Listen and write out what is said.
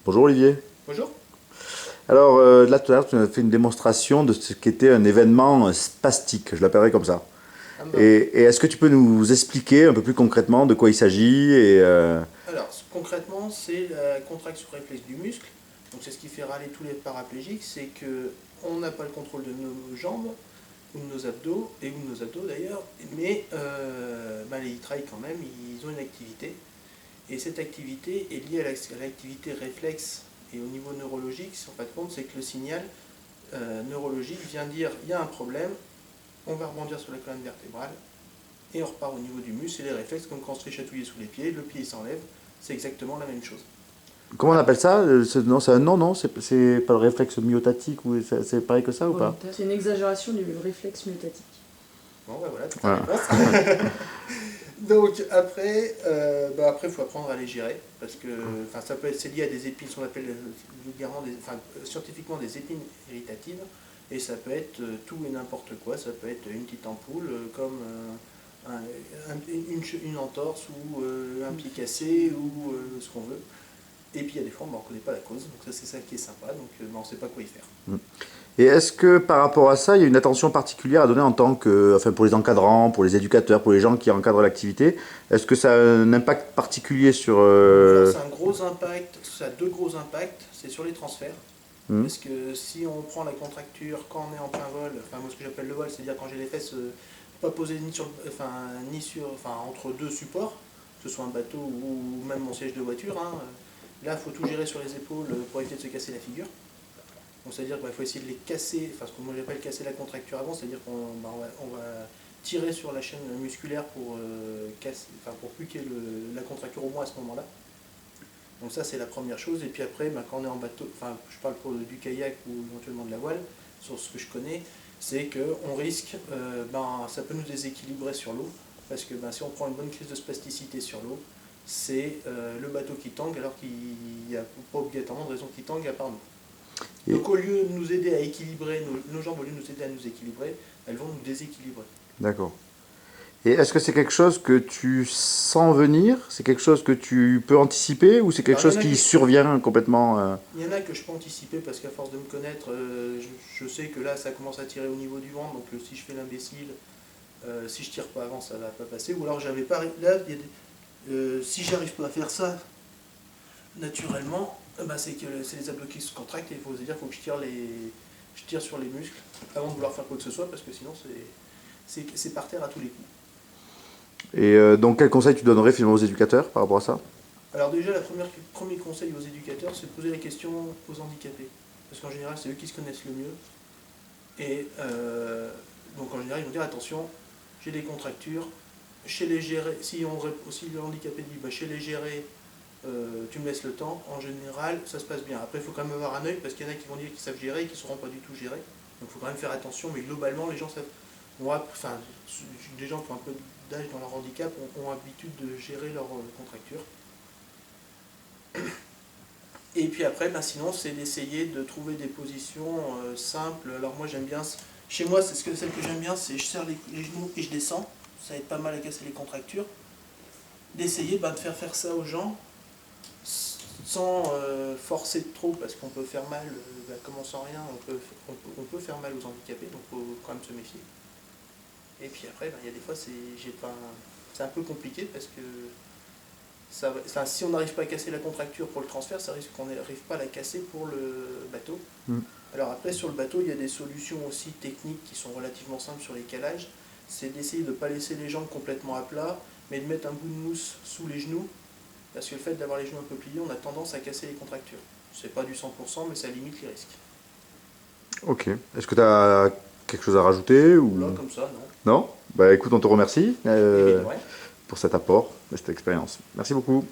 Bonjour Olivier. Bonjour. Alors là tout à l'heure tu as fait une démonstration de ce qu'était un événement spastique, je l'appellerais comme ça. Ah Et, bah oui. et est-ce que tu peux nous expliquer un peu plus concrètement de quoi il s'agit Alors, concrètement, c'est la contraction réflexe du muscle. Donc, c'est ce qui fait râler tous les paraplégiques, c'est que on n'a pas le contrôle de nos jambes ou de nos abdos, et ou de nos abdos d'ailleurs, mais ils travaillent quand même, ils ont une activité. Et cette activité est liée à l'activité réflexe. Et au niveau neurologique, si on fait compte, c'est que le signal neurologique vient dire il y a un problème, on va rebondir sur la colonne vertébrale, et on repart au niveau du muscle et les réflexes, comme quand on se fait chatouiller sous les pieds, le pied s'enlève, c'est exactement la même chose. comment on Après, appelle ça? Non, c'est un nom, non? C'est pas le réflexe myotatique ou c'est pareil que ça ou pas? C'est une exagération du réflexe myotatique. bon, ouais, voilà, toute la Voilà. réponse. Donc après, il faut apprendre à les gérer, parce que ça peut être c'est lié à des épines, ce qu'on appelle vulgairement, scientifiquement des épines irritatives, et ça peut être tout et n'importe quoi, ça peut être une petite ampoule, comme une entorse, ou un pied cassé, ou ce qu'on veut. Et puis il y a des fois, on ne connaît pas la cause, donc ça c'est ça qui est sympa, donc on ne sait pas quoi y faire. Et est-ce que par rapport à ça, il y a une attention particulière à donner en tant que, enfin pour les encadrants, pour les éducateurs, pour les gens qui encadrent l'activité? Est-ce que ça a un impact particulier sur... Alors c'est un gros impact, ça a deux gros impacts, c'est sur les transferts. Hmm. Parce que si on prend la contracture quand on est en plein vol, enfin moi ce que j'appelle le vol, c'est-à-dire quand j'ai les fesses pas posées entre deux supports, que ce soit un bateau ou même mon siège de voiture, hein, là il faut tout gérer sur les épaules pour éviter de se casser la figure. Donc c'est-à-dire qu'il faut essayer de les casser, enfin ce que moi j'appelle casser la contracture avant, c'est-à-dire on va tirer sur la chaîne musculaire pour plus qu'il y ait la contracture au moins à ce moment-là. Donc ça c'est la première chose. Et puis après, quand on est en bateau, enfin je parle du kayak ou éventuellement de la voile, sur ce que je connais, c'est qu'on risque, ça peut nous déséquilibrer sur l'eau, parce que si on prend une bonne crise de spasticité sur l'eau, c'est le bateau qui tangue, alors qu'il n'y a pas obligatoirement de raison qu'il tangue à part nous. Et- Donc au lieu de nous aider à équilibrer, nos jambes au lieu de nous aider à nous équilibrer, elles vont nous déséquilibrer. D'accord. Et est-ce que c'est quelque chose que tu sens venir? C'est quelque chose que tu peux anticiper ou c'est quelque Alors il y chose en a qui que survient complètement Il y en a que je peux anticiper parce qu'à force de me connaître, je sais que là ça commence à tirer au niveau du ventre, donc si je fais l'imbécile, si je tire pas avant, ça va pas passer. Ou alors j'avais pas. Là, si j'arrive pas à faire ça naturellement, c'est que c'est les abdos qui se contractent et il faut se dire faut que je tire sur les muscles avant de vouloir faire quoi que ce soit parce que sinon c'est par terre à tous les coups. Et donc quel conseil tu donnerais finalement aux éducateurs par rapport à ça? Alors déjà, le premier conseil aux éducateurs, c'est de poser la question aux handicapés. Parce qu'en général, c'est eux qui se connaissent le mieux. Et donc en général, ils vont dire attention, j'ai des contractures, chez les gérés, si le handicapé dit chez les gérés, tu me laisses le temps, en général, ça se passe bien. Après, il faut quand même avoir un œil, parce qu'il y en a qui vont dire qu'ils savent gérer et qui ne sauront pas du tout gérer. Donc il faut quand même faire attention, mais globalement, les gens savent. Des gens qui ont un peu d'âge dans leur handicap ont l'habitude de gérer leurs contractures. Et puis après, sinon, c'est d'essayer de trouver des positions simples. Alors moi, j'aime bien, chez moi, celle que j'aime bien, c'est je serre les genoux et je descends. Ça aide pas mal à casser les contractures. D'essayer de faire ça aux gens sans forcer trop, parce qu'on peut faire mal, commençant rien, on peut faire mal aux handicapés, donc il faut quand même se méfier. Et puis après, il y a des fois, c'est un peu compliqué parce que si on n'arrive pas à casser la contracture pour le transfert, ça risque qu'on n'arrive pas à la casser pour le bateau. Mm. Alors après, sur le bateau, il y a des solutions aussi techniques qui sont relativement simples sur les calages. C'est d'essayer de ne pas laisser les jambes complètement à plat, mais de mettre un bout de mousse sous les genoux, parce que le fait d'avoir les genoux un peu pliés, on a tendance à casser les contractures. C'est pas du 100%, mais ça limite les risques. Ok. Est-ce que tu as quelque chose à rajouter Là, ou... comme ça, non. Non? Bah écoute, on te remercie Évidemment. pour cet apport et cette expérience. Merci beaucoup.